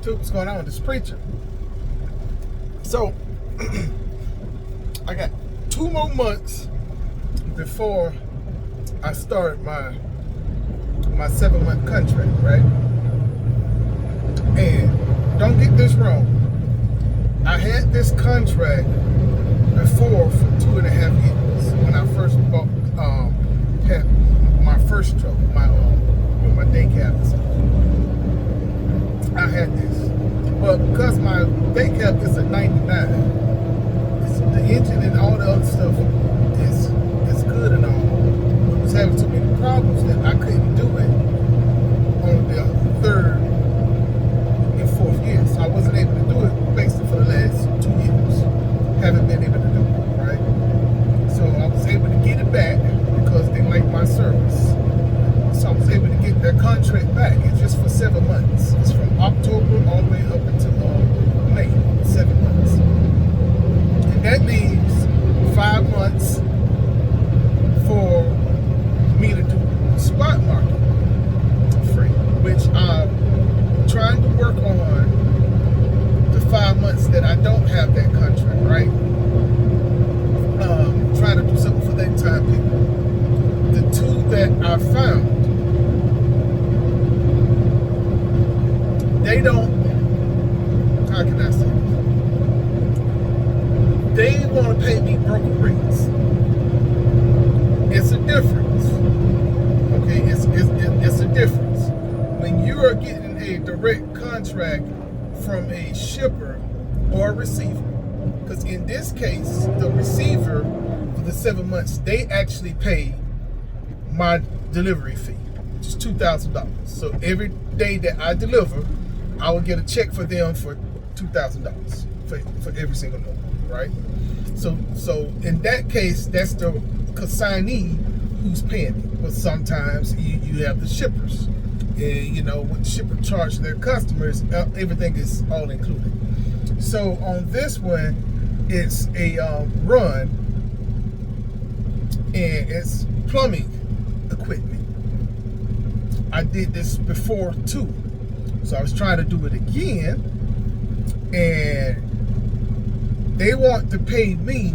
to what's going on with this preacher. So I got 2 more months before I start my 7-month contract, right? And don't get this wrong. I had this contract before for 2.5 years when I first had my first truck, with my day cab and stuff. I had this, but because my day cab is a '99, the engine and all the other stuff is good and all. I was having so many problems that I couldn't do it on the 3rd and 4th year, so I wasn't able to do it basically for the last 2 years. Haven't been able to do it, right? So I was able to get it back because they liked my service. So I was able to get that contract back. It's just for 7 months. It's from October all the way up until May, 7 months. And that leaves 5 months for me to do the spot market free, which I'm trying to work on the 5 months that I don't have that contract, right? Trying to do something for that time period. The 2 that I found, they don't, how can I say this? They want to pay me broker rates. It's a difference. Okay, it's a difference. When you are getting a direct contract from a shipper or a receiver, because in this case, the receiver for the 7 months, they actually pay my delivery fee, which is $2,000. So every day that I deliver, I will get a check for them for $2,000 for every single month, right? So in that case, that's the consignee who's paying me. But sometimes you have the shippers, and what the shipper charge their customers, everything is all included. So on this one, it's a run, and it's plumbing equipment. I did this before too, so I was trying to do it again, and they want to pay me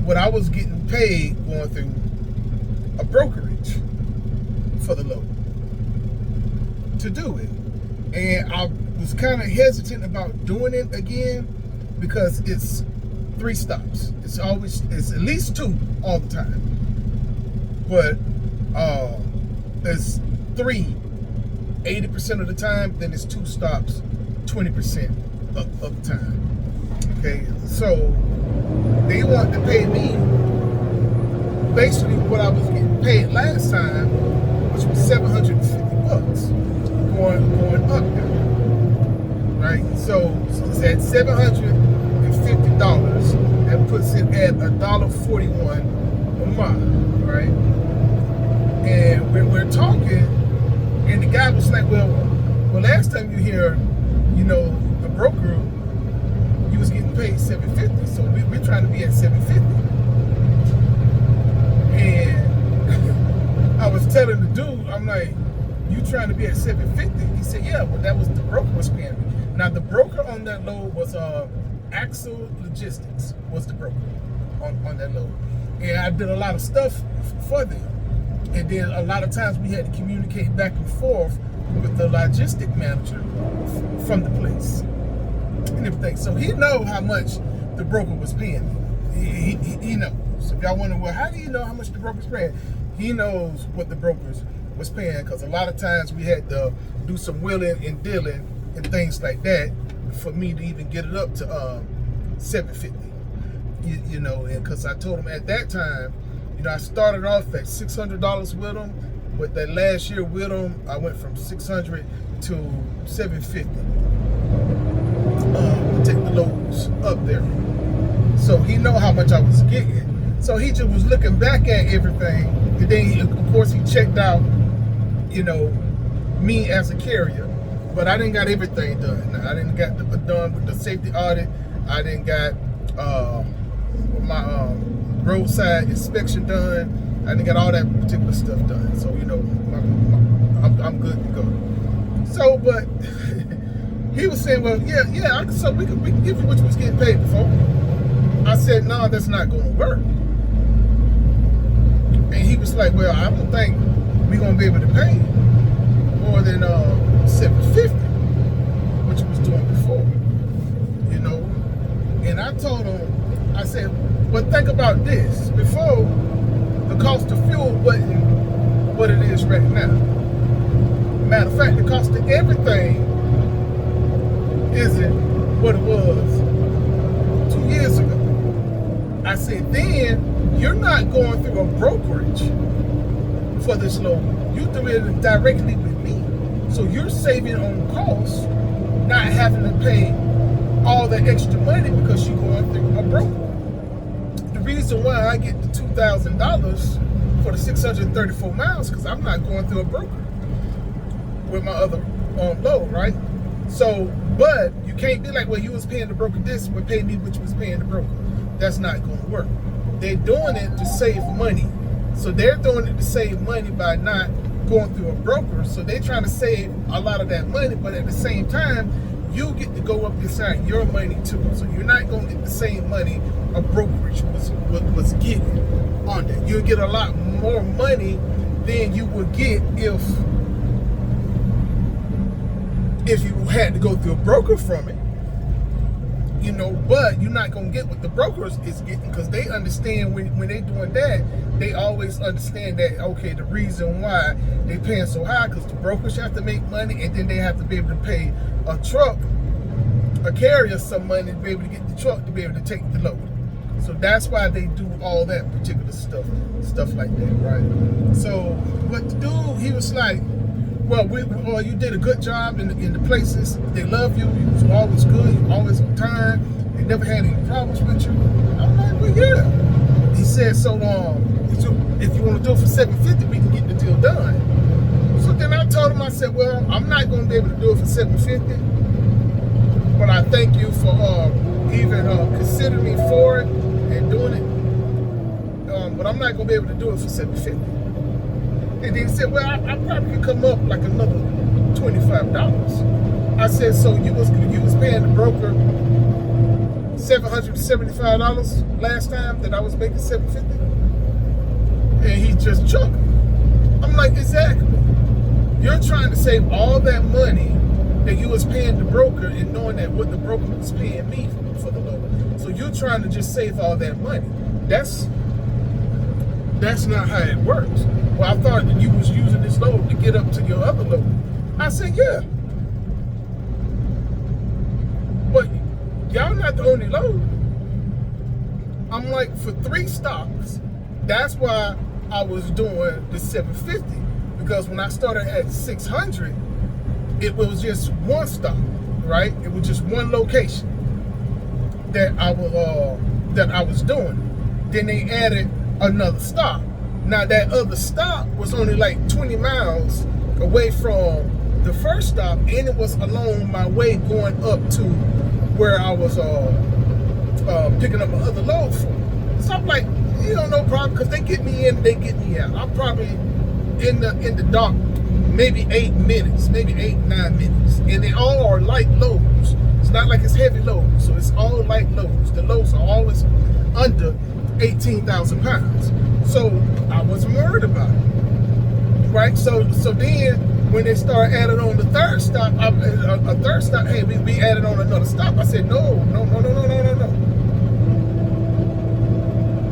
what I was getting paid going through a brokerage for the load to do it. And I was kind of hesitant about doing it again because it's 3 stops. It's at least 2 all the time. But it's 3 80% of the time, then it's 2 stops 20% of the time. Okay, so they want to pay me basically what I was getting paid last time, which was $750 going up there, right? So it's at $750. That puts it at $1.41 a mile, right? And when we're talking, and the guy was like, well, last time you hear, the broker, you was getting paid $750, so we're trying to be at $750. And I was telling the dude, I'm like, you trying to be at $750? He said, yeah, well, that was the broker was paying me. Now the broker on that load was Axle Logistics was the broker on that load, and I did a lot of stuff for them. And then a lot of times we had to communicate back and forth with the logistic manager from the place and everything. So he know how much the broker was paying me. He knows. So if y'all wonder, well, how do you know how much the broker's paying? He knows what the brokers was paying, because a lot of times we had to do some wheeling and dealing and things like that for me to even get it up to $750. And because I told him at that time, I started off at $600 with them, but that last year with them, I went from $600 to $750 to take the loads up there. So he know how much I was getting. So he just was looking back at everything, and then of course he checked out, me as a carrier. But I didn't got everything done. I didn't got done with the safety audit. I didn't got my roadside inspection done. I didn't got all that particular stuff done. So I'm good to go. So, but He was saying, well, so we can give you what you was getting paid before. I said, no, that's not going to work. And he was like, well, I don't think we're going to be able to pay more than $750, which was doing before, you know. And I told him, I said, well, think about this. Before, the cost of fuel wasn't what it is right now. Matter of fact, the cost of everything isn't what it was 2 years ago. I said, then you're not going through a brokerage for this loan. You're doing it directly with me. So you're saving on costs, not having to pay all that extra money because you're going through a broker. The reason why I get the $2,000 for the 634 miles, because I'm not going through a broker with my other loan, right? So, but you can't be like, well, you was paying the broker this, but pay me what you was paying the broker. That's not going to work. They're doing it to save money. So they're doing it to save money by not going through a broker. So they're trying to save a lot of that money, but at the same time, you get to go up inside your money too. So you're not going to get the same money a brokerage was getting on that. You'll get a lot more money than you would get if you had to go through a broker from it, you know. But you're not gonna get what the brokers is getting, because they understand when they're doing that, they always understand that, okay, the reason why they paying so high, because the brokers have to make money, and then they have to be able to pay a carrier some money to be able to get the truck to be able to take the load. So that's why they do all that particular stuff like that, right? So what the dude, he was like, well, you did a good job in the places. They love you. You was always good. You always on time. They never had any problems with you. I'm like, well, yeah. He said, so if you want to do it for $750, we can get the deal done. So then I told him, I said, well, I'm not going to be able to do it for $750, but I thank you for even considering me for it and doing it. But I'm not going to be able to do it for $750. And then he said, well, I probably could come up like another $25. I said, so you was paying the broker $775 last time that I was making $750? And he just chuckled. I'm like, exactly. You're trying to save all that money that you was paying the broker and knowing that what the broker was paying me for the loan. So you're trying to just save all that money. That's not how it works. Well, I thought that you was using this load to get up to your other load. I said, yeah. But y'all not the only load. I'm like, for 3 stops, that's why I was doing the $750. Because when I started at 600, it was just one stop, right? It was just one location that I was doing. Then they added another stop. Now that other stop was only like 20 miles away from the first stop, and it was along my way going up to where I was picking up my other load from. So I'm like, no problem, because they get me in, they get me out. I'm probably in the dock maybe 8 minutes, maybe 8-9 minutes, and they all are light loads. It's not like it's heavy loads, so it's all light loads. The loads are always under 18,000 pounds. So I wasn't worried about it, right? So then when they started adding on the third stop, hey, we added on another stop. I said, no.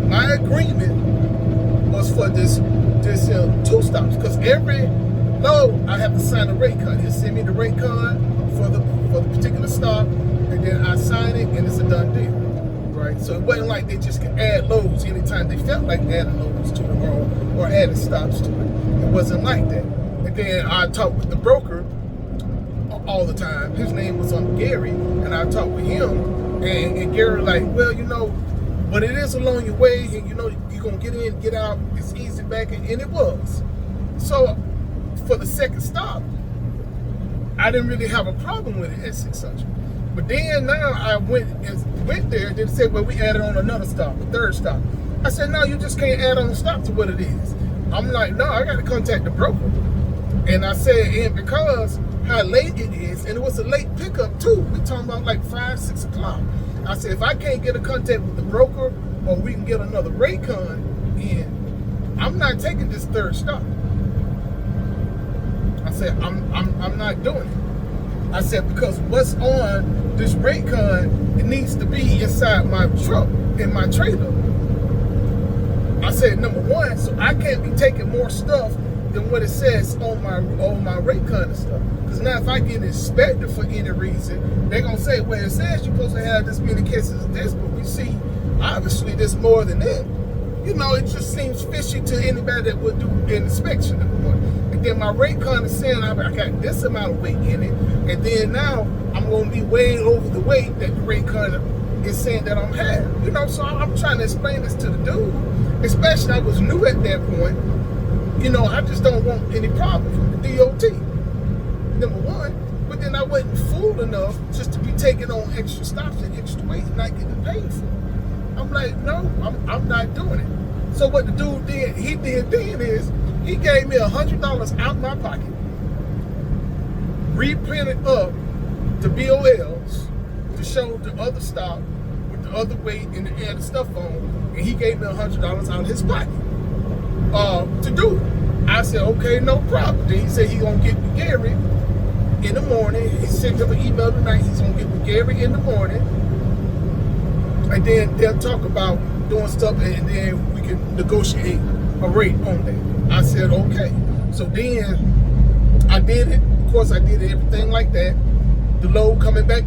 My agreement was for this 2 stops, because every load I have to sign a rate card. He'll send me the rate card for the particular stop, and then I sign it, and it's a done deal. Right? So it wasn't like they just could add loads anytime they felt like adding loads to it or adding stops to it. It wasn't like that. And then I talked with the broker all the time. His name was Gary, and I talked with him, and Gary like, well, but it is along your way, and you're gonna get in, get out, it's easy back, and it was. So for the second stop, I didn't really have a problem with it at 600. But then now I went there, then said, well, we added on another stop, the third stop. I said, no, you just can't add on a stop to what it is. I'm like, no, I got to contact the broker. And I said, and because how late it is, and it was a late pickup up too. We talking about like 5, 6 o'clock. I said, if I can't get a contact with the broker or we can get another Raycon in, I'm not taking this third stop. I said, I'm not doing it. I said, because what's on this Raycon, it needs to be inside my truck, in my trailer. I said, number one, so I can't be taking more stuff than what it says on my Raycon and stuff. Because now if I get inspected for any reason, they're gonna say, well, it says you're supposed to have this many cases of this, but we see obviously there's more than that. You know, it just seems fishy to anybody that would do an inspection, number one. And then my Raycon is saying I got this amount of weight in it, and then now I'm gonna be way over the weight that the Raycon is saying that I'm having. You know, so I'm trying to explain this to the dude, especially I was new at that point. You know, I just don't want any problems with the DOT, number one. But then I wasn't fool enough just to be taking on extra stops and extra weight and not getting paid for it. I'm like, no, I'm not doing it. So what the dude did, he did then is, he gave me $100 out my pocket, reprinted up the BOLs to show the other stop with the other weight and the stuff on, and he gave me $100 out of his pocket. To do it. I said, okay, no problem. Then he said he gonna get with Gary in the morning. He sent him an email tonight. He's gonna get with Gary in the morning, and then they'll talk about doing stuff, and then we can negotiate a rate on that. I said, okay. So then I did it. Of course, I did everything like that. The load coming back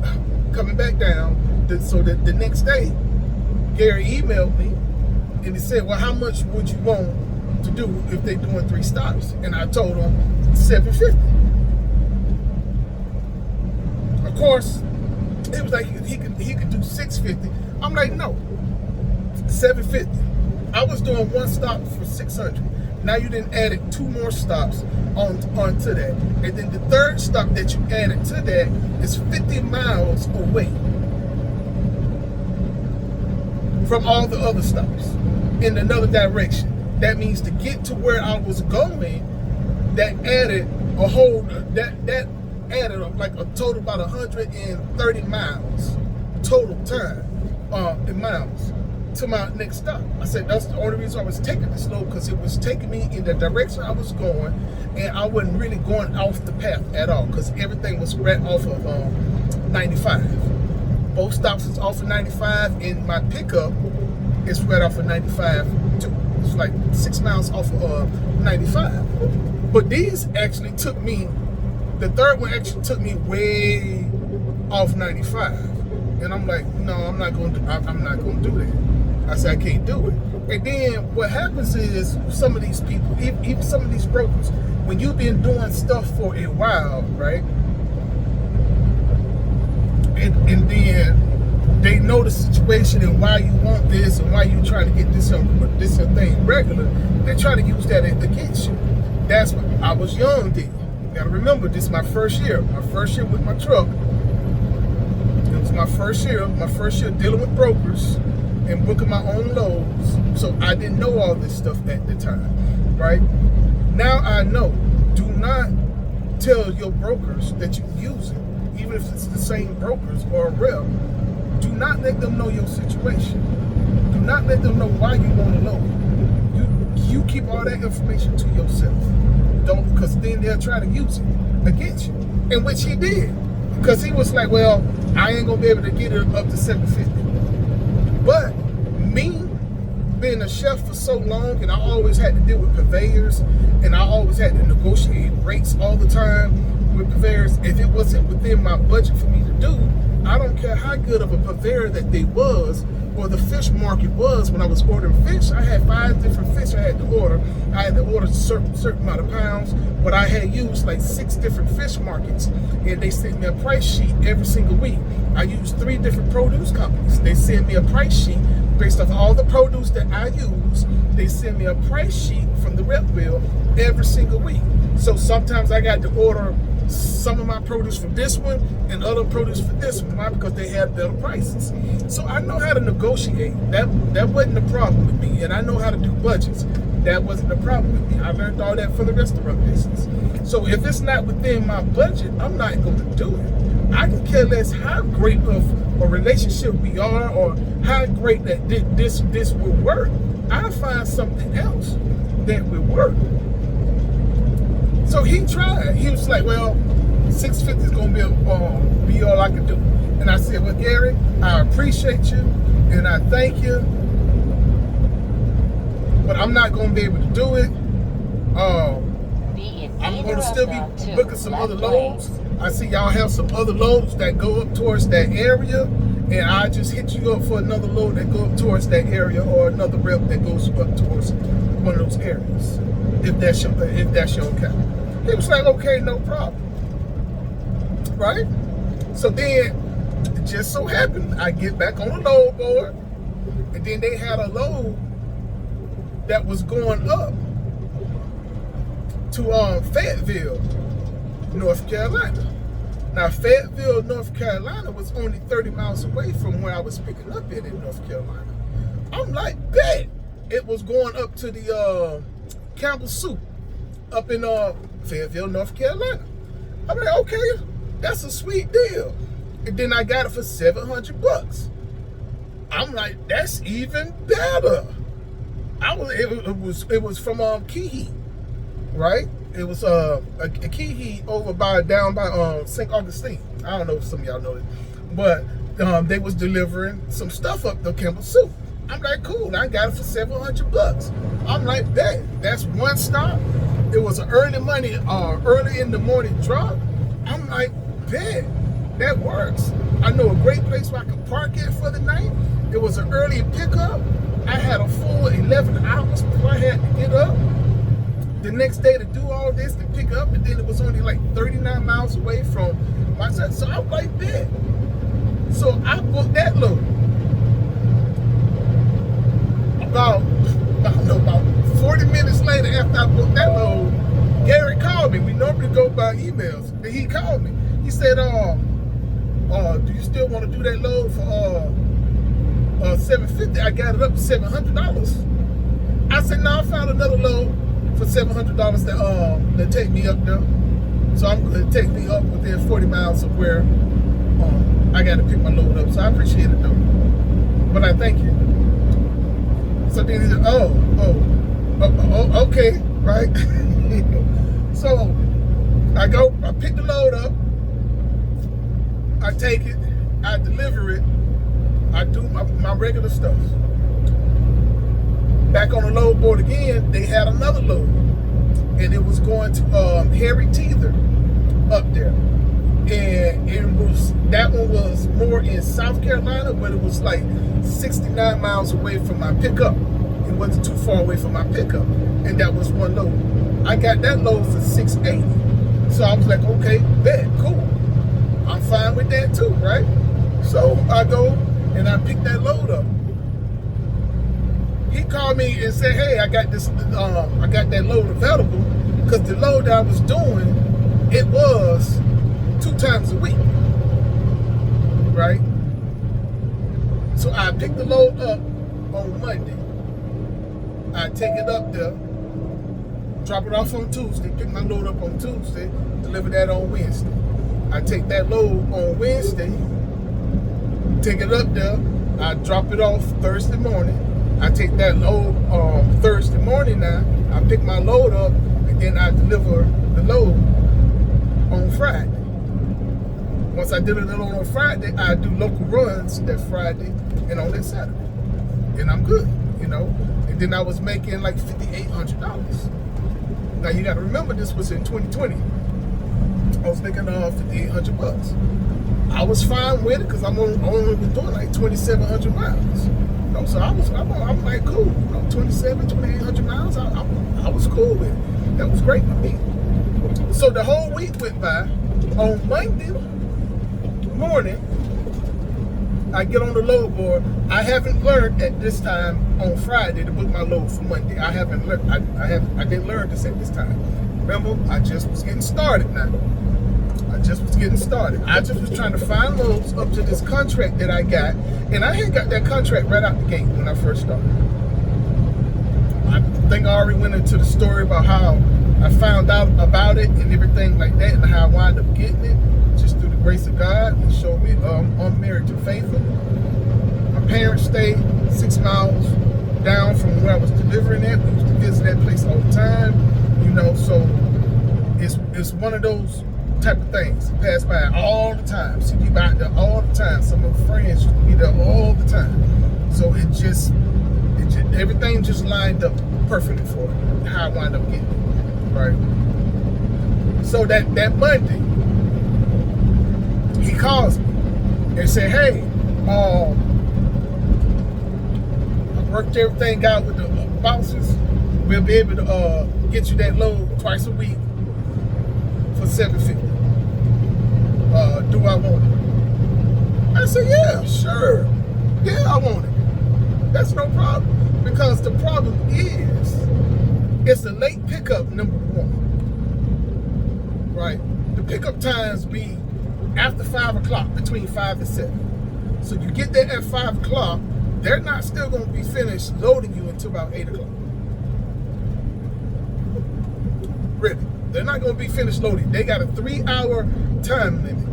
down. So that the next day, Gary emailed me, and he said, well, how much would you want to do if they doing 3 stops? And I told him $750. Of course, it was like he could do $650. I'm like, no, $750. I was doing 1 stop for $600. Now you didn't add 2 more stops onto that, and then the 3rd stop that you added to that is 50 miles away from all the other stops in another direction. That means to get to where I was going, that added a whole, that added like a total about 130 miles total time in miles to my next stop. I said that's the only reason I was taking this slow, because it was taking me in the direction I was going, and I wasn't really going off the path at all, because everything was right off of 95. Both stops is off of 95, and my pickup is right off of 95 too. It's like 6 miles off of 95. But these actually took me, the 3rd one actually took me way off 95. And I'm like, no, I'm not gonna do that. I said, I can't do it. And then what happens is, some of these people, even some of these brokers, when you've been doing stuff for a while, right? And then they know the situation and why you want this and why you trying to get this thing regular. They're trying to use that against you. That's what I was young then. You gotta remember, this is my first year. My first year with my truck. It was my first year dealing with brokers and booking my own loads. So I didn't know all this stuff at the time, right? Now I know. Do not tell your brokers that you're using, even if it's the same brokers or a rep. Do not let them know your situation. Do not let them know why you want to load. You keep all that information to yourself. Don't, because then they'll try to use it against you. And which he did. Because he was like, well, I ain't gonna be able to get it up to $750. But me being a chef for so long, and I always had to deal with purveyors, and I always had to negotiate rates all the time with purveyors. If it wasn't within my budget for me to do, I don't care how good of a purveyor that they was, or the fish market was. When I was ordering fish, I had 5 different fish I had to order. I had to order a certain amount of pounds, but I had used like 6 different fish markets, and they sent me a price sheet every single week. I used 3 different produce companies. They send me a price sheet based off all the produce that I use. They send me a price sheet from the rep bill every single week. So sometimes I got to order some of my produce from this one and other produce for this one. Why? Because they had better prices. So I know how to negotiate. That wasn't a problem with me. And I know how to do budgets. That wasn't a problem with me. I learned all that for the restaurant business. So if it's not within my budget, I'm not going to do it. I can care less how great of a relationship we are or how great that this will work. I'll find something else that will work. So he tried. He was like, well, 650 is going to be all I can do. And I said, well, Gary, I appreciate you and I thank you, but I'm not going to be able to do it. I'm going to still be booking some other loads. I see y'all have some other loads that go up towards that area, and I just hit you up for another load that go up towards that area, or another rep that goes up towards one of those areas, if that's your account. He was like, okay, no problem. Right? So then, it just so happened, I get back on the load board, and then they had a load that was going up to Fayetteville, North Carolina. Now, Fayetteville, North Carolina was only 30 miles away from where I was picking up in North Carolina. I'm like, bet it was going up to the Campbell Soup up in Fayetteville, North Carolina. I'm like, okay, that's a sweet deal. And then I got it for $700. I'm like, that's even better. It was from Keehee, right? It was a Keehee over down by St. Augustine. I don't know if some of y'all know it, but they was delivering some stuff up to Campbell Soup. I'm like, cool. I got it for $700. I'm like, that's one stop. It was an early in the morning drop. I'm like, bet that works. I know a great place where I can park it for the night. It was an early pickup. I had a full 11 hours before I had to get up the next day to do all this, to pick up, and then it was only like 39 miles away from my son. So I was like, bet. So I booked that load. About 40 minutes later, after I booked that load, Gary called me. We normally go by emails. And he called me. He said, do you still want to do that load for $750? I got it up to $700. I said, no, I found another load for $700 that take me up there. So I'm going to take me up within 40 miles of where I got to pick my load up. So I appreciate it though. But I thank you. So then he said, okay, right? So I pick the load up, I take it, I deliver it, I do my regular stuff. Back on the load board again, they had another load, and it was going to Harry Teeter up there, and that one was more in South Carolina, but it was like 69 miles away from my pickup. It wasn't too far away from my pickup, and that was one load. I got that load for $680, so I was like, okay, bet, cool. I'm fine with that too, right? So I go and I pick that load up. He called me and said, hey, I got that load available, because the load that I was doing, it was 2 times a week, right? So I picked the load up on Monday. I take it up there, drop it off on Tuesday, pick my load up on Tuesday, deliver that on Wednesday. I take that load on Wednesday, take it up there, I drop it off Thursday morning. I take that load Thursday morning now, I pick my load up, and then I deliver the load on Friday. Once I deliver the load on Friday, I do local runs that Friday and on that Saturday. And I'm good, you know. And then I was making like $5,800. Now you gotta remember, this was in 2020. I was making $5,800. I was fine with it because I'm only doing like 2,700 miles. You know, so I'm like, cool. You know, 2,800 miles. I was cool with it. That was great for me. So the whole week went by. On Monday morning, I get on the load board. I haven't learned at this time on Friday to book my load for Monday. I haven't learned. I didn't learn this at this time. Remember, I just was getting started now. I just was trying to find loads up to this contract that I got. And I had got that contract right out the gate when I first started. I think I already went into the story about how I found out about it and everything like that, and how I wound up getting it just through the grace of God, He showed me unmerited favor. My parents stayed 6 miles down from where I was delivering at. We used to visit that place all the time, so it's one of those type of things. Pass by all the time. See people out there all the time. Some of my friends used to be there all the time. So it just everything just lined up perfectly for how I wound up getting it. Right. So that Monday, he calls me and said, hey, I worked everything out with the bosses. We'll be able to get you that load twice a week for $750. Do I want it? I said, yeah, sure. Yeah, I want it. That's no problem. Because the problem is, it's a late pickup, number one. Right? The pickup times be after 5 o'clock, between 5 and 7. So you get there at 5 o'clock, they're not still going to be finished loading you until about 8 o'clock. Really. They're not going to be finished loading. They got a 3-hour time limit.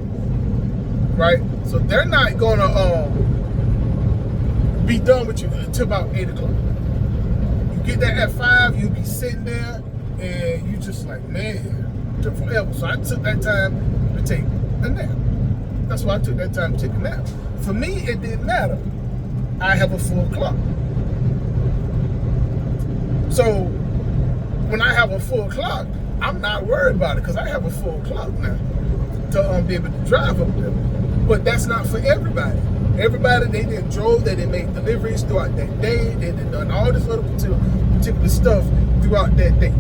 Right? So they're not going to be done with you until about 8 o'clock. You get there at 5, you'll be sitting there, and you just like, man, it took forever. So I took that time to take a nap. That's why I took that time to take a nap. For me, it didn't matter. I have a full clock. So when I have a full clock, I'm not worried about it because I have a full clock now to be able to drive up there. But that's not for everybody. Everybody, they didn't drove, they didn't make deliveries throughout that day, they didn't done all this other particular stuff throughout that day.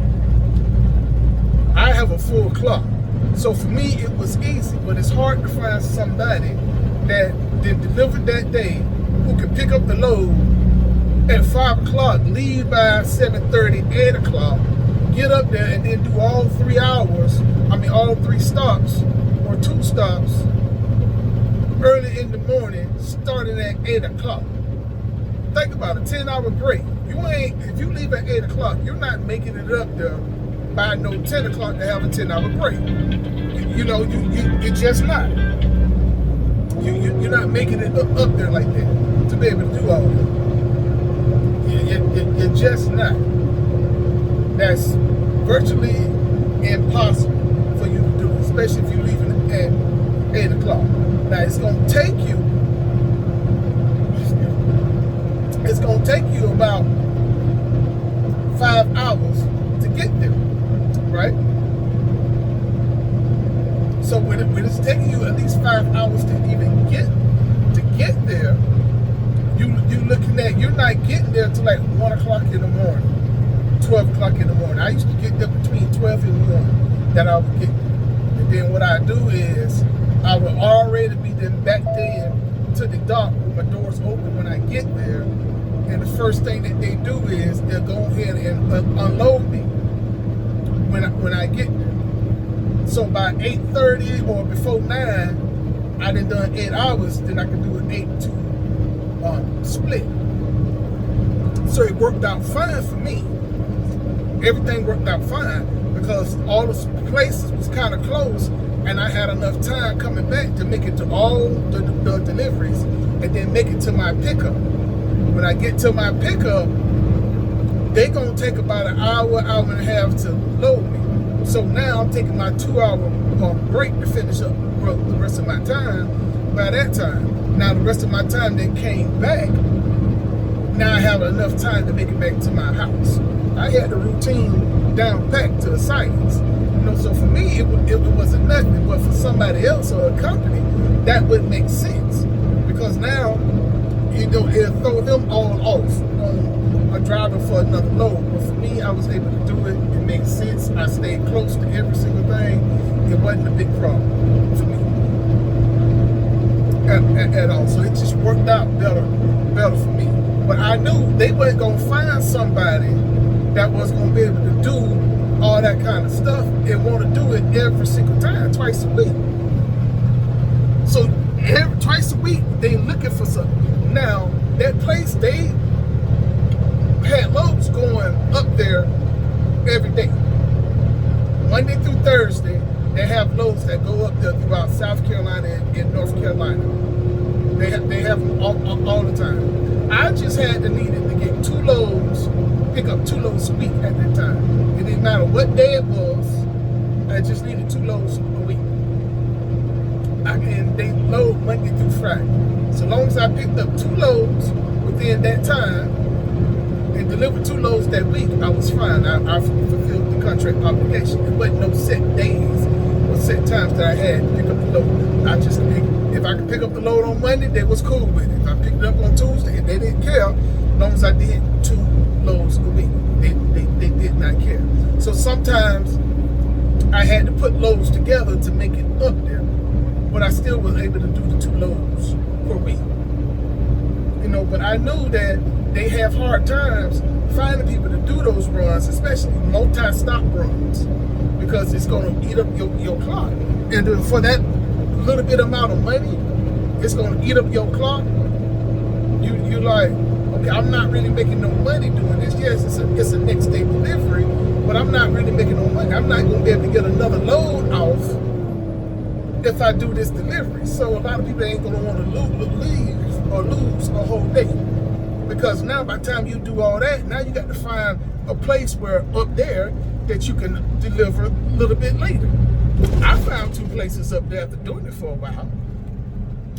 I have a full clock. So for me, it was easy, but it's hard to find somebody that did deliver that day who could pick up the load at 5 o'clock, leave by 7:30, 8 o'clock, get up there and then do all 3 hours, all 3 stops or 2 stops early in the morning, starting at 8 o'clock. Think about a 10-hour break. If you leave at 8 o'clock, you're not making it up there by no 10 o'clock to have a 10-hour break. You're just not. You're not making it up there like that to be able to do all that. You're just not. That's virtually impossible for you to do, especially if you're leaving at 8 o'clock. Now it's gonna take you about 5 hours to get there, right? So when it's taking you at least 5 hours to even get there, you're not getting there till like 1 o'clock in the morning, 12 o'clock in the morning. I used to get there between 12 and 1 that I would get there. And then what I do is I would already be then back there to the dock with my doors open when I get there. And the first thing that they do is they'll go ahead and unload me when I get there. So by 8:30 or before 9, I done 8 hours, then I can do an 8-2 split. So it worked out fine for me. Everything worked out fine because all the places was kind of close, and I had enough time coming back to make it to all the deliveries and then make it to my pickup. When I get to my pickup, they gonna take about an hour and a half to load me. So now I'm taking my 2-hour break to finish up the rest of my time by that time. Now the rest of my time then came back. Now I have enough time to make it back to my house. I had the routine down packed to the science. So for me, it wasn't nothing. But for somebody else or a company, that wouldn't make sense. Because now, it'll throw them all off on a driver for another load. But for me, I was able to do it. It made sense. I stayed close to every single thing. It wasn't a big problem for me at all. So it just worked out better for me. But I knew they weren't going to find somebody that was going to be able to do all that kind of stuff and want to do it every single time, twice a week. So twice a week, they looking for something. Now, that place, they had loads going up there every day. Monday through Thursday, they have loads that go up there throughout South Carolina Carolina. They have them all the time. I just had to needed to get 2 loads, pick up 2 loads a week at that time. It didn't matter what day it was. I just needed 2 loads a week. And they load Monday through Friday. So long as I picked up 2 loads within that time and delivered 2 loads that week, I was fine. I fulfilled the contract obligation. There wasn't no set days or set times that I had to pick up the load. If I could pick up the load on Monday, they was cool with it. If I picked it up on Tuesday, they didn't care, as long as I did 2 loads a week. They did not care. So sometimes I had to put loads together to make it up there, but I still was able to do the 2 loads per week. You know, but I knew that they have hard times finding people to do those runs, especially multi-stop runs, because it's going to eat up your clock. And for that little bit amount of money, it's going to eat up your clock. You're like, okay, I'm not really making no money doing this. Yes, it's a next day delivery, but I'm not really making no money. I'm not going to be able to get another load off if I do this delivery. So a lot of people ain't going to want to leave or lose a whole day, because now by the time you do all that, now you got to find a place where up there that you can deliver a little bit later. I found 2 places up there after doing it for a while.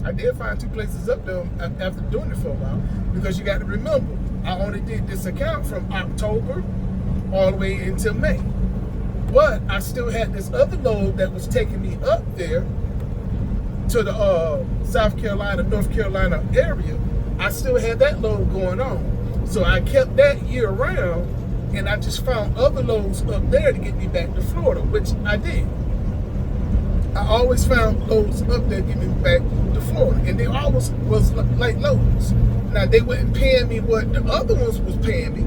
I did find 2 places up there after doing it for a while, because you got to remember, I only did this account from October all the way until May. But I still had this other load that was taking me up there to the South Carolina, North Carolina area. I still had that load going on. So I kept that year round, and I just found other loads up there to get me back to Florida, which I did. I always found loads up there to get me back to Florida, and they always was like loads. Now, they weren't paying me what the other ones was paying me,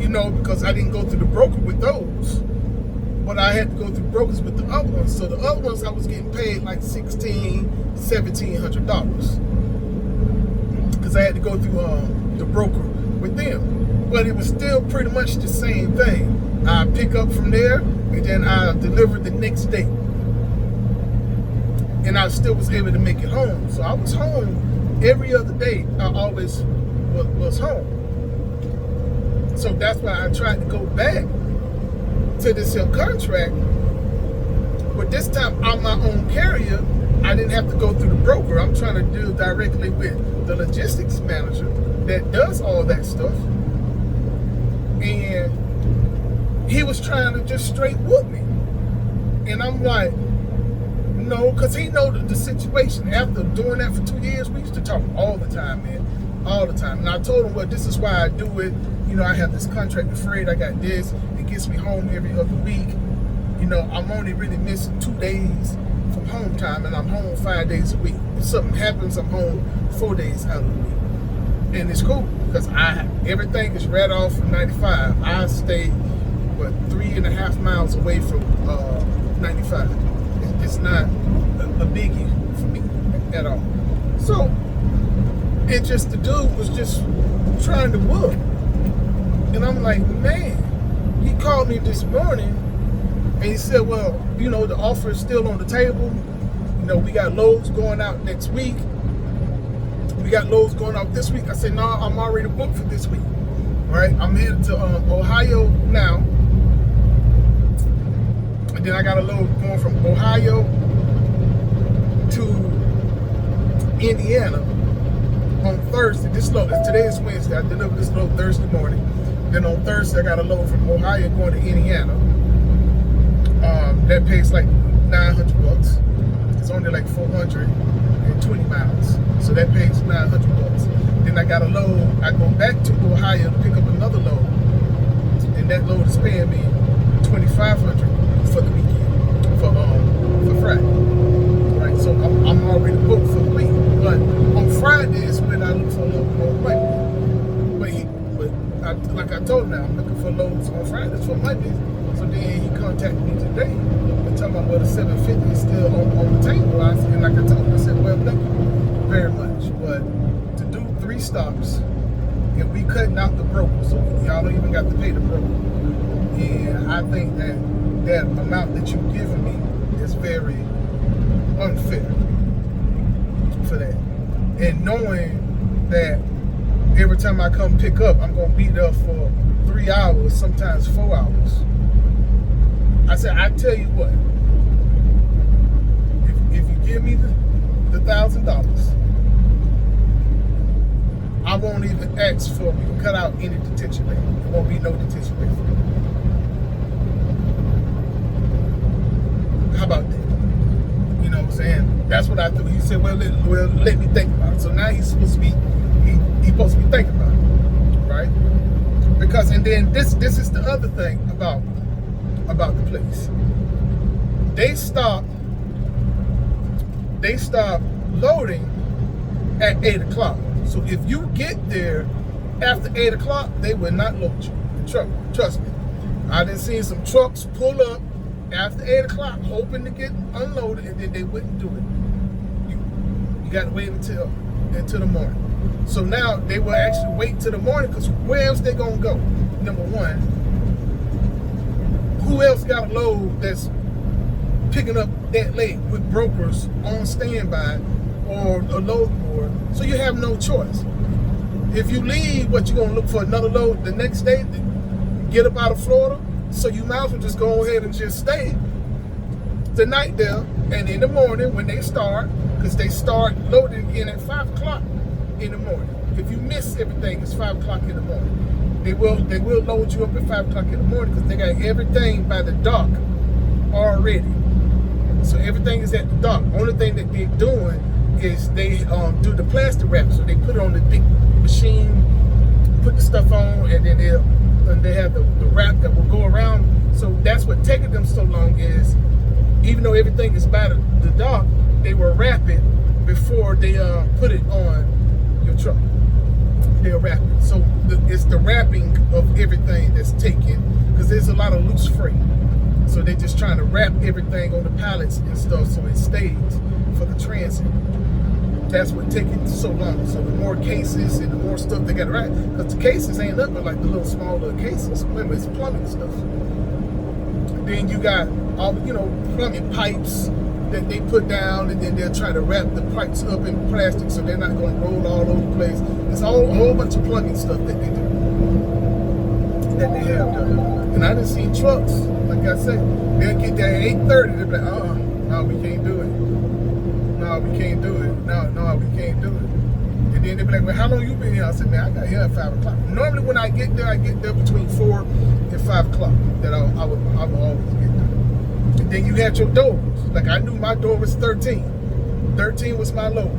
you know, because I didn't go through the broker with those, but I had to go through brokers with the other ones. So the other ones I was getting paid like $1,700 because I had to go through the broker with them. But it was still pretty much the same thing. I pick up from there, and then I deliver the next day. And I still was able to make it home. So I was home every other day. I always was home. So that's why I tried to go back to this here contract. But this time I'm my own carrier. I didn't have to go through the broker. I'm trying to deal directly with the logistics manager that does all that stuff. And he was trying to just straight whoop me. And I'm like, no, because he know the situation. After doing that for 2 years, we used to talk all the time, man. All the time. And I told him, well, this is why I do it. You know, I have this contract with Fred. I got this. It gets me home every other week. You know, I'm only really missing 2 days from home time, and I'm home 5 days a week. If something happens, I'm home 4 days out of the week. And it's cool, because everything is right off of 95. I stay 3.5 miles away from 95. It's not a biggie for me at all. So it just, the dude was just trying to whoop. And I'm like, man, he called me this morning and he said, well, you know, the offer is still on the table. You know, we got loads going out next week. We got loads going out this week. I said, no, I'm already booked for this week. All right, I'm headed to Ohio now. And then I got a load going from Ohio to Indiana on Thursday. This load, today is Wednesday. I delivered this load Thursday morning. Then on Thursday, I got a load from Ohio going to Indiana. That pays like $900. It's only like 420 miles. So that pays $900. Then I got a load. I go back to Ohio to pick up another load. And that load is paying me $2,500 for the weekend, for Friday. Right, so I'm already booked for the week. But on Friday is when I look for a little more money. But like I told him now, I'm looking for loads on Fridays for Mondays. So then he contacted me today and talking about, well, the 750 is still on the table. And like I told him, I said, well, thank you very much. But to do 3 stops, and we cutting out the broker, so y'all don't even got to pay the broker. And I think that amount that you've given me is very unfair. for that. And knowing that every time I come pick up, I'm going to be there for 3 hours, sometimes 4 hours. I said, I tell you what, if you give me the $1,000, I won't even ask for you to cut out any detention rate. There won't be no detention rate for me. How about that? You know what I'm saying? That's what I thought. He said, well, let me think about it. So now he's supposed to be supposed to be thinking about it, right? Because, and then this is the other thing about the place. They stopped loading at 8 o'clock. So if you get there after 8 o'clock, they will not load you. Trust me. I done seen some trucks pull up after 8 o'clock, hoping to get unloaded, and then they wouldn't do it. You got to wait until the morning. So now they will actually wait till the morning, because where else they gonna go? Number one, who else got a load that's picking up that late with brokers on standby or a load board? So you have no choice. If you leave, what, you gonna look for another load the next day to get up out of Florida? So you might as well just go ahead and just stay the night there, and in the morning when they start, because they start loading again at 5 o'clock in the morning. If you miss everything, it's 5 o'clock in the morning. They will load you up at 5 o'clock in the morning, because they got everything by the dock already. So everything is at the dock. Only thing that they're doing is they do the plastic wrap. So they put it on the big machine, put the stuff on, and then they have the wrap that will go around. So that's what taking them so long is, even though everything is by the dock, they will wrap it before they put it on your truck. They'll wrap it. So it's the wrapping of everything that's taken, because there's a lot of loose freight. So they're just trying to wrap everything on the pallets and stuff so it stays for the transit. That's what taking so long. So the more cases and the more stuff they got to wrap, because the cases ain't nothing but like the little small little cases. Remember, it's plumbing stuff. Then you got all, plumbing pipes that they put down, and then they'll try to wrap the pipes up in plastic so they're not going to roll all over the place. It's a whole bunch of plumbing stuff that they do, that they have done. And I done seen trucks, like I said, they'll get there at 8:30, they'll be like, no, we can't do it. No, we can't do it. No, we can't do it. And then they'll be like, well, how long you been here? I said, man, I got here at 5 o'clock. Normally when I get there between 4 and 5 o'clock, that I will always get there. And then you had your doors. Like, I knew my door was 13. 13 was my load.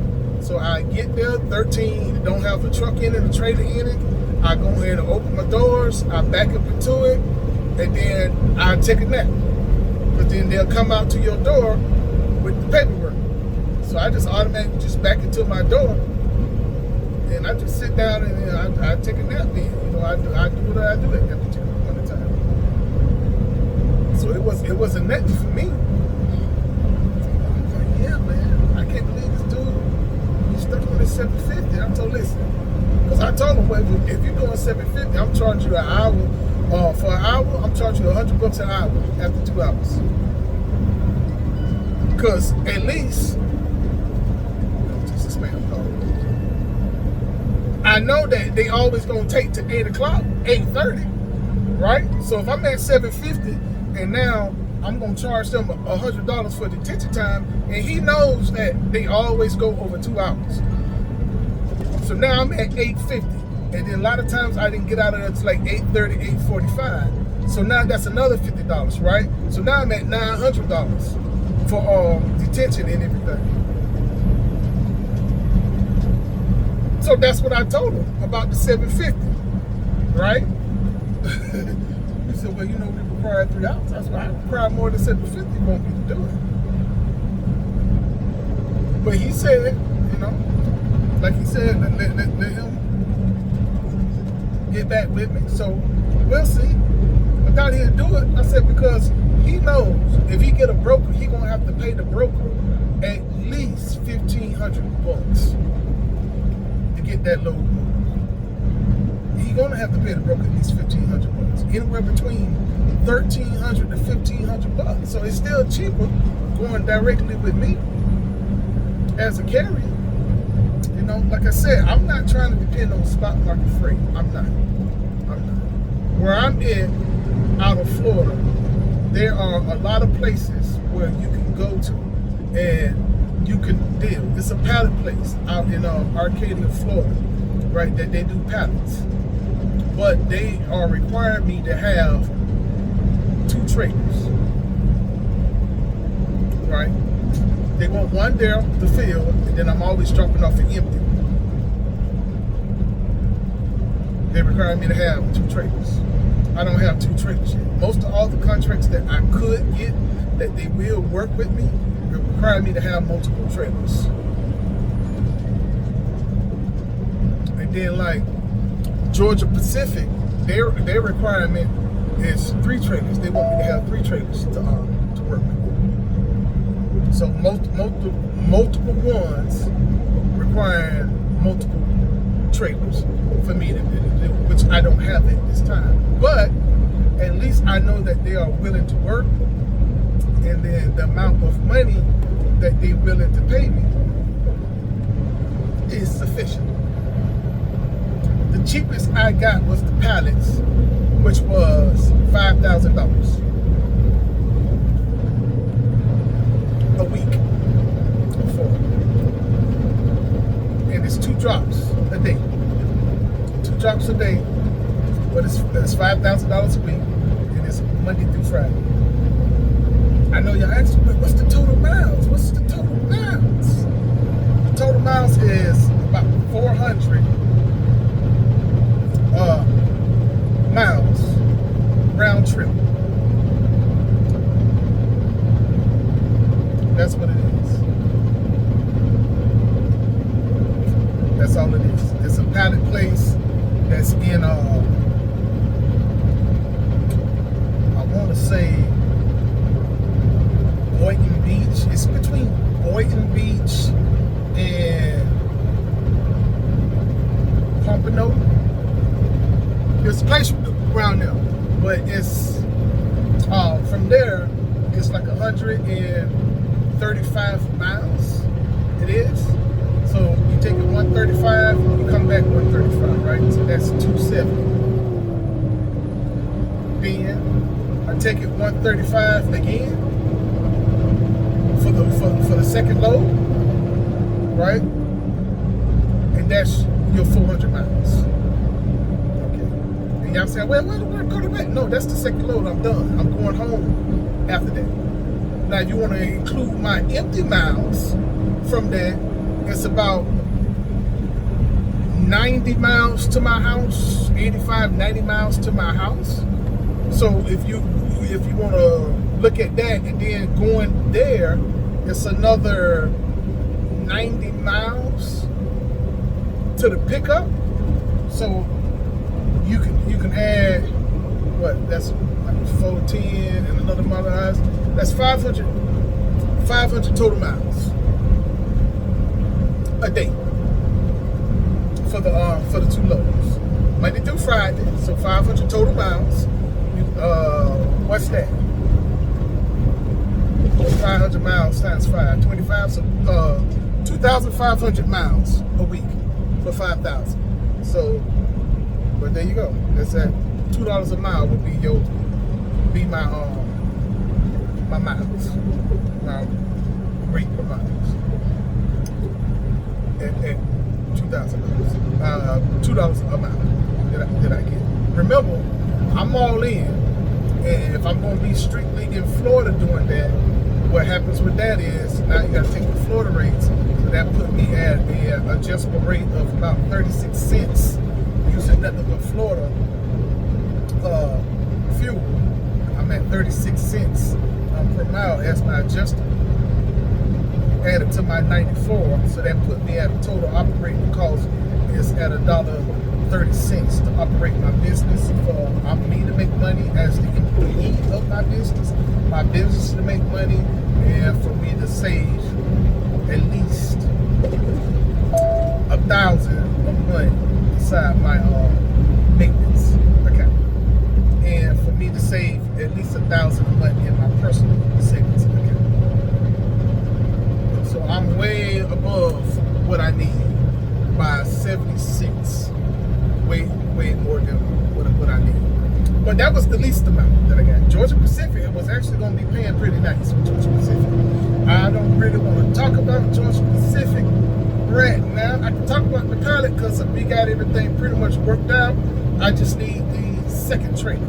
So I get there, 13, don't have a truck in it, a trailer in it. I go ahead and open my doors, I back up into it, and then I take a nap. But then they'll come out to your door with the paperwork. So I just automatically just back into my door, and I just sit down and I take a nap then. I do what I do at that particular point in time. So it was a net for me. I was like, yeah, man, I can't believe this dude, he's stuck on this $750. I told, listen, because I told him, well, if you're doing $750, I'm charging you an hour. For an hour, I'm charging you $100 an hour after 2 hours. Because at least, just a spam call. I know that they always gonna take to 8 o'clock, 8:30, right? So if I'm at $750 and now I'm gonna charge them $100 for detention time, and he knows that they always go over 2 hours. So now I'm at $850. And then a lot of times I didn't get out of there until like 8:30, 8:45. So now that's another $50, right? So now I'm at $900 for detention and everything. So that's what I told him about the $750, right? He said, well, we require 3 hours. I said, well, I require more than $750. You want me to do it. But he said, like he said, let him get back with me. So we'll see. Without he'll do it, I said, because he knows if he get a broker, he gonna have to pay the broker at least $1,500 to get that load moved. He gonna have to pay the broker at least $1,500, anywhere between $1,300 to $1,500. So it's still cheaper going directly with me as a carrier like I said, I'm not trying to depend on spot market freight. I'm not. Where I'm in, out of Florida, there are a lot of places where you can go to and you can deal. It's a pallet place out in Arcadia, Florida, right? That they do pallets, but they are requiring me to have 2 trailers, right? They want one there to fill, and then I'm always dropping off an empty. They require me to have 2 trailers. I don't have 2 trailers yet. Most of all the contracts that I could get, that they will work with me, it require me to have multiple trailers. And then like Georgia Pacific, their requirement is 3 trailers. They want me to have 3 trailers to work with. So multiple ones requiring multiple trailers for me to do, which I don't have at this time. But at least I know that they are willing to work, and then the amount of money that they're willing to pay me is sufficient. The cheapest I got was the pallets, which was $5,000 a week for, and it's 2 drops a day. 2 drops a day, but it's $5,000 a week, and it's Monday through Friday. I know y'all asking, but what's the total miles? What's the total miles? The total miles is about 400 miles round trip. That's what it is. That's all it is. It's a pallet place that's in I want to say Boynton Beach. It's between Boynton Beach and Pompano. There's a place around there, but it's from there it's like 135 miles. It is. So you take it 135, you come back 135, right? So that's 270. Then I take it 135 again for the second load, right? And that's your 400 miles. Okay. And y'all say, well, where do I go to back? No, that's the second load. I'm done. I'm going home after that. Now you want to include my empty miles from that. It's about 90 miles to my house, 85, 90 miles to my house. So if you want to look at that, and then going there, it's another 90 miles to the pickup. So you can add what? That's like 410 and another miles. That's 500 total miles a day for the 2 loads, Monday through Friday. So 500 total miles. What's that? 500 miles times 5, 25. So 2,500 miles a week for 5,000. So, but there you go. That's at $2 a mile would be my miles, my rate per miles at $2,000. $2 a mile that I get. Remember, I'm all in, and if I'm going to be strictly in Florida doing that, what happens with that is now you got to take the Florida rates. So that put me at an adjustable rate of about 36 cents using nothing but Florida fuel. I'm at 36 cents per mile as my adjustable. Added to my 94, so that put me at a total operating cost is at $1.30 to operate my business, for me to make money as the employee of my business to make money, and for me to save at least $1,000 a month beside my maintenance account, and for me to save at least $1,000 a month in my personal savings account. So I'm way above what I need by 76. Way more than what I need. But that was the least amount that I got. Georgia Pacific was actually going to be paying pretty nice for Georgia Pacific. I don't really want to talk about Georgia Pacific right now. I can talk about the pilot because we got everything pretty much worked out. I just need the second trailer.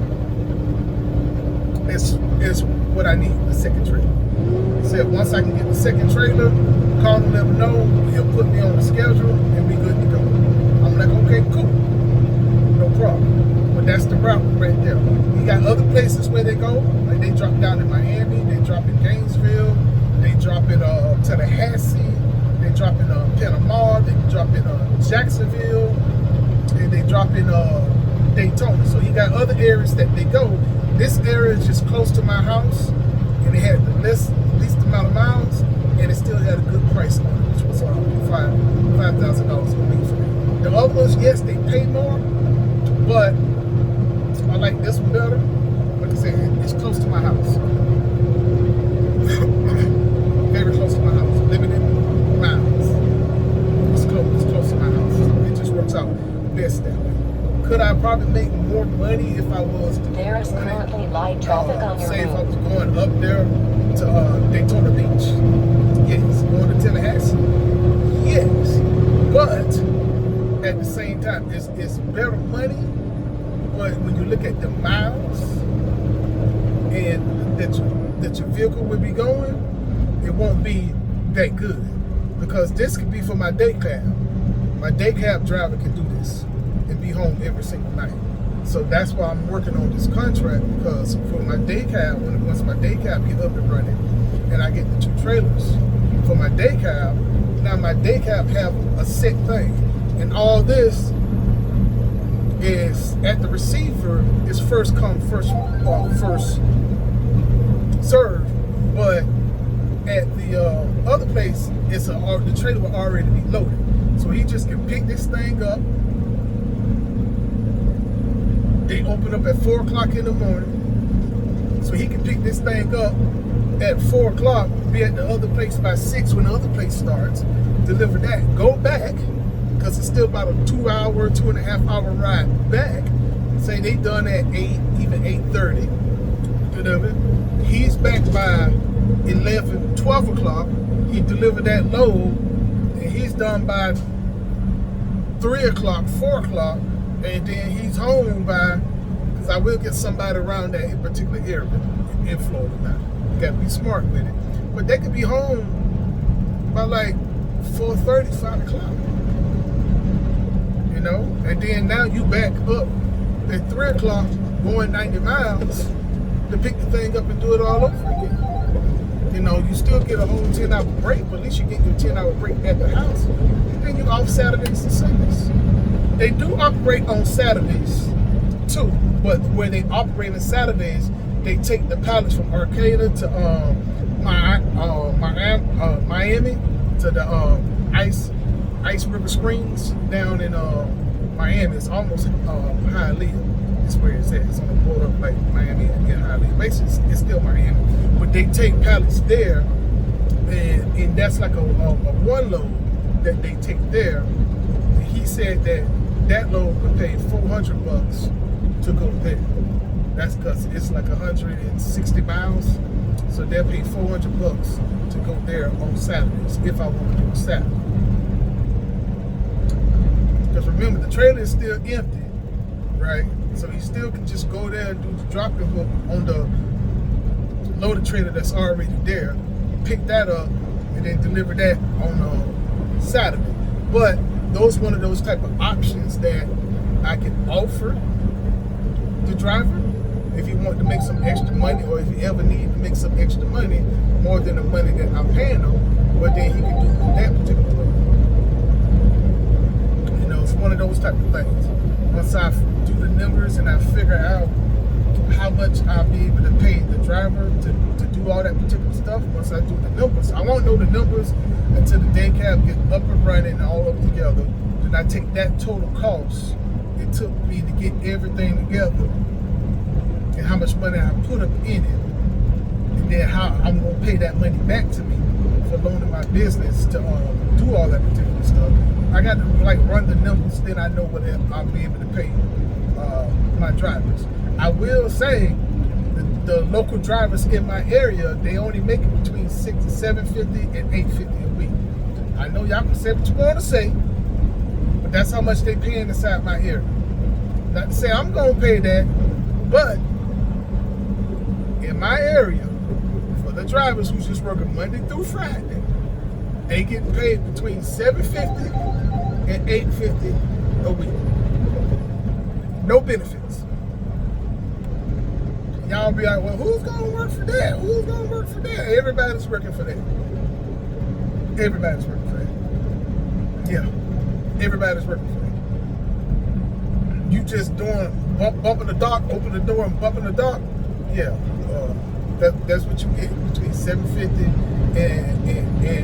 Is what I need, the second trailer. He said once I can get the second trailer, call him, let him know, he'll put me on the schedule and be good to go. I'm like, okay, cool. No problem. But that's the route right there. You got other places where they go, like they drop down in Miami, they drop in Gainesville, they drop in Tallahassee, they drop in Panama, they drop in Jacksonville, and they drop in Daytona. So you got other areas that they go. This area is just close to my house, and it had the least amount of miles, and it still had a good price on it, which was $5,000 a week for me. The other ones, yes, they pay more, but I like this one better. Like I said, it's close to my house. Very close to my house. Limited miles. It's close to my house. It just works out best that way. Could I probably make more money if I was to There is currently light traffic on your say if I route. was going up there to Daytona Beach? Yes. Going to Tallahassee? Yes. But at the same time, it's better money. But when you look at the miles and that your vehicle would be going, it won't be that good. Because this could be for my day cab. My day cab driver can do this and be home every single night. So that's why I'm working on this contract, because for my day cab, once my day cab get up and running and I get the 2 trailers for my day cab, now my day cab have a set thing. And all this is at the receiver is first come, first serve. But at the other place, the trailer will already be loaded. So he just can pick this thing up. They open up at 4 o'clock in the morning. So he can pick this thing up at 4 o'clock, be at the other place by 6 when the other place starts, deliver that, go back, because it's still about a 2-hour, 2.5-hour ride back. Say they done at 8, even 8:30. Deliver. He's back by 11, 12 o'clock. He delivered that load, and he's done by 3 o'clock, 4 o'clock, and then he's home by, because I will get somebody around that particular area in Florida now. You got to be smart with it. But they could be home by like 4:30, 5 o'clock. You know? And then now you back up at 3 o'clock going 90 miles to pick the thing up and do it all over again. You know, you still get a whole 10-hour break, but at least you get your 10-hour break at the house. And then you're off Saturdays and Sundays. They do operate on Saturdays too, but where they operate on Saturdays, they take the pilots from Arcata to Miami to the Ice River Springs down in Miami. It's almost Hialeah. It's where it's at. It's on the border of like Miami and Hialeah. Basically, it's still Miami, but they take pilots there, and that's like a one load that they take there. And he said that load would pay $400 to go there. That's because it's like 160 miles, so they'll pay $400 to go there on Saturdays if I want to do a Saturday. Because remember, the trailer is still empty, right? So he still can just go there and do the dropping hook on the loaded trailer that's already there, pick that up, and then deliver that on Saturday. But those one of those type of options that I can offer the driver if you want to make some extra money, or if you ever need to make some extra money more than the money that I'm paying him, well then he can do that particular way. You know, it's one of those type of things. Once I do the numbers and I figure out how much I'll be able to pay the driver to do all that particular stuff, once I do the numbers, I won't know the numbers until the day cab get up and running and all up together. Then I take that total cost it took me to get everything together and how much money I put up in it, and then how I'm gonna pay that money back to me for loaning my business to do all that particular stuff. I got to like run the numbers, then I know what I'll be able to pay my drivers. I will say the local drivers in my area, they only make it between $6 to $7.50 and $8.50 a week. I know y'all can say what you want to say, but that's how much they paying inside my area. Not to say I'm gonna pay that, but in my area, for the drivers who's just working Monday through Friday, they get paid between $7.50 and $8.50 a week. No benefits. Y'all be like, well, who's gonna work for that? Who's gonna work for that? Everybody's working for that. Everybody's working for that. Yeah, everybody's working for that. You just doing bumping the dock, open the door and bumping the dock. Yeah, that's what you get between $7.50 and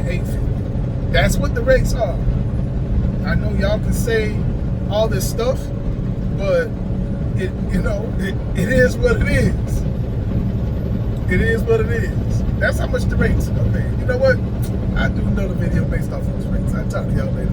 $8.50. That's what the rates are. I know y'all can say all this stuff, but it is what it is. It is what it is. That's how much the rates are paying. You know what? I'll do another video based off of those rates. I'll talk to y'all later.